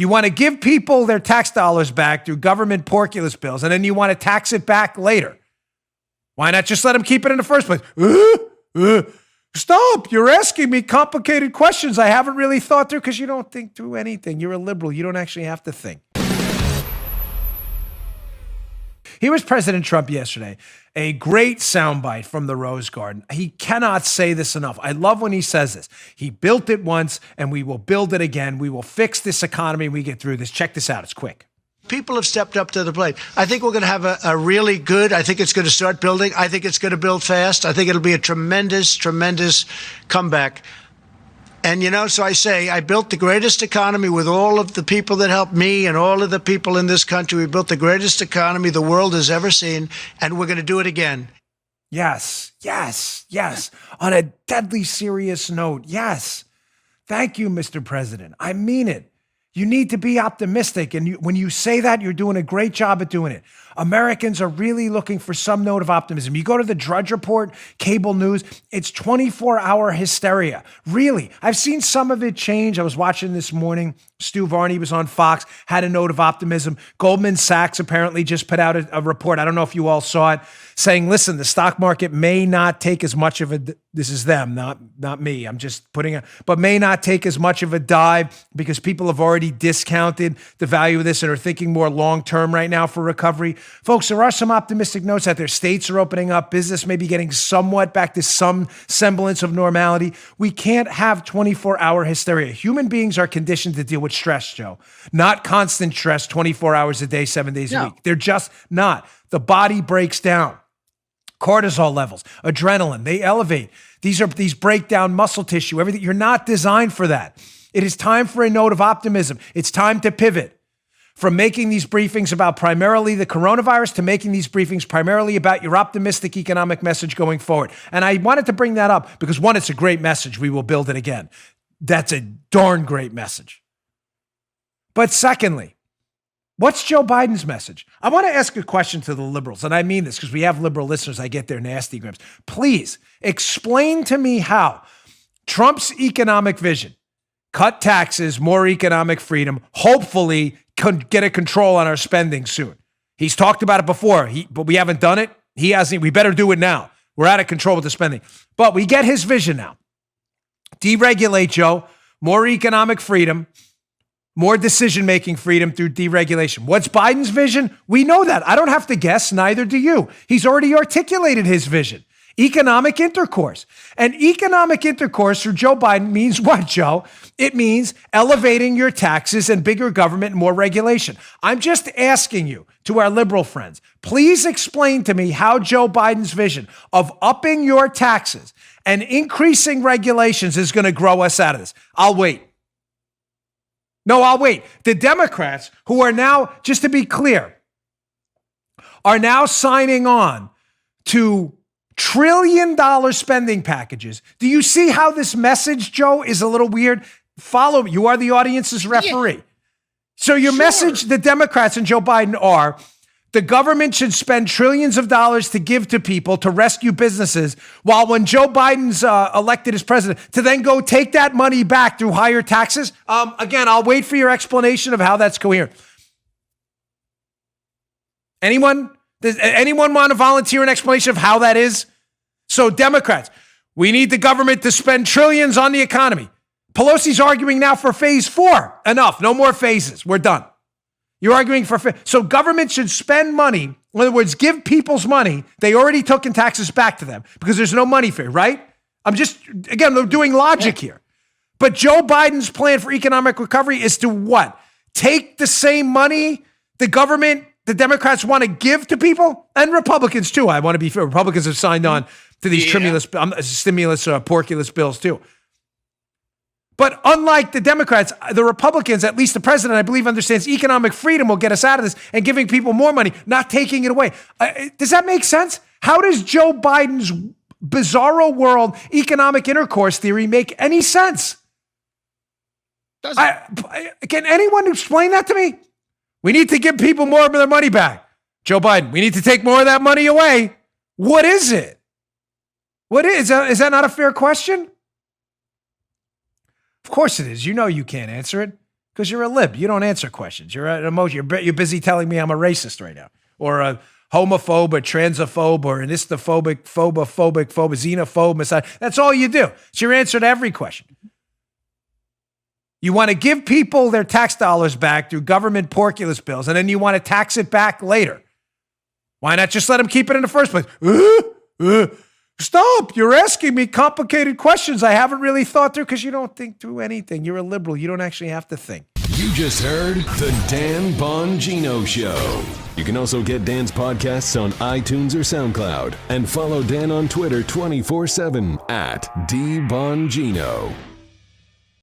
You want to give people their tax dollars back through government porculus bills, and then you want to tax it back later. Why not just let them keep it in the first place? Stop. You're asking me complicated questions I haven't really thought through because you don't think through anything. You're a liberal. You don't actually have to think. Here was President Trump yesterday. A great soundbite from the Rose Garden. He cannot say this enough. I love when he says this. He built it once, and we will build it again. We will fix this economy when we get through this. Check this out. It's quick. People have stepped up to the plate. I think we're going to have a really good, I think it's going to start building. I think it's going to build fast. I think it'll be a tremendous, tremendous comeback. And, so I say I built the greatest economy with all of the people that helped me and all of the people in this country. We built the greatest economy the world has ever seen, and we're going to do it again. Yes, yes, yes. On a deadly serious note, yes. Thank you, Mr. President. I mean it. You need to be optimistic. And when you say that, you're doing a great job at doing it. Americans are really looking for some note of optimism. You go to the Drudge Report, cable news, it's 24-hour hysteria. Really. I've seen some of it change. I was watching this morning. Stu Varney was on Fox, had a note of optimism. Goldman Sachs apparently just put out a report. I don't know if you all saw it, saying, listen, the stock market may not take as much of a, this is them, not me. I'm just but may not take as much of a dive because people have already discounted the value of this and are thinking more long-term right now for recovery. Folks, there are some optimistic notes out there. States are opening up. Business may be getting somewhat back to some semblance of normality. We can't have 24-hour hysteria. Human beings are conditioned to deal with stress, Joe. Not constant stress 24 hours a day, 7 days a week. They're just not. The body breaks down. Cortisol levels, adrenaline, they elevate. These break down muscle tissue, everything. You're not designed for that. It is time for a note of optimism. It's time to pivot from making these briefings about primarily the coronavirus to making these briefings primarily about your optimistic economic message going forward. And I wanted to bring that up because, one, it's a great message. We will build it again. That's a darn great message. But secondly, what's Joe Biden's message? I want to ask a question to the liberals, and I mean this because we have liberal listeners. I get their nasty grips. Please explain to me how Trump's economic vision, cut taxes, more economic freedom, hopefully get a control on our spending soon. He's talked about it before, but we haven't done it. He hasn't. We better do it now. We're out of control with the spending. But we get his vision now. Deregulate, Joe. More economic freedom. More decision-making freedom through deregulation. What's Biden's vision? We know that. I don't have to guess. Neither do you. He's already articulated his vision. Economic intercourse. And economic intercourse through Joe Biden means what, Joe? It means elevating your taxes and bigger government and more regulation. I'm just asking you, to our liberal friends, please explain to me how Joe Biden's vision of upping your taxes and increasing regulations is going to grow us out of this. I'll wait. No, I'll wait. The Democrats, who are now, just to be clear, are now signing on to trillion-dollar spending packages. Do you see how this message, Joe, is a little weird? Follow me. You are the audience's referee. Yeah. So your message, the Democrats and Joe Biden are, the government should spend trillions of dollars to give to people to rescue businesses, while when Joe Biden's elected as president, to then go take that money back through higher taxes. Again, I'll wait for your explanation of how that's coherent. Does anyone want to volunteer an explanation of how that is? So Democrats, we need the government to spend trillions on the economy. Pelosi's arguing now for phase 4. Enough. No more phases. We're done. You're arguing for, so government should spend money. In other words, give people's money they already took in taxes back to them because there's no money for it, right? We're doing logic here. But Joe Biden's plan for economic recovery is to what? Take the same money the Democrats want to give to people, and Republicans too. I want to be fair. Republicans have signed on to these stimulus, porculus bills too. But unlike the Democrats, the Republicans, at least the president, I believe, understands economic freedom will get us out of this and giving people more money, not taking it away. Does that make sense? How does Joe Biden's bizarro world economic intercourse theory make any sense? Can anyone explain that to me? We need to give people more of their money back. Joe Biden, we need to take more of that money away. What is it? Is that not a fair question? Of course it is. You know you can't answer it. Because you're a lib. You don't answer questions. You're an emoji. You're busy telling me I'm a racist right now, or a homophobe, or transphobe, or an istophobic, phobophobic, xenophobe, messiah. That's all you do. It's your answer to every question. You want to give people their tax dollars back through government porculus bills, and then you want to tax it back later. Why not just let them keep it in the first place? Stop. You're asking me complicated questions I haven't really thought through because you don't think through anything. You're a liberal. You don't actually have to think. You just heard The Dan Bongino Show. You can also get Dan's podcasts on iTunes or SoundCloud. And follow Dan on Twitter 24/7 @DBongino.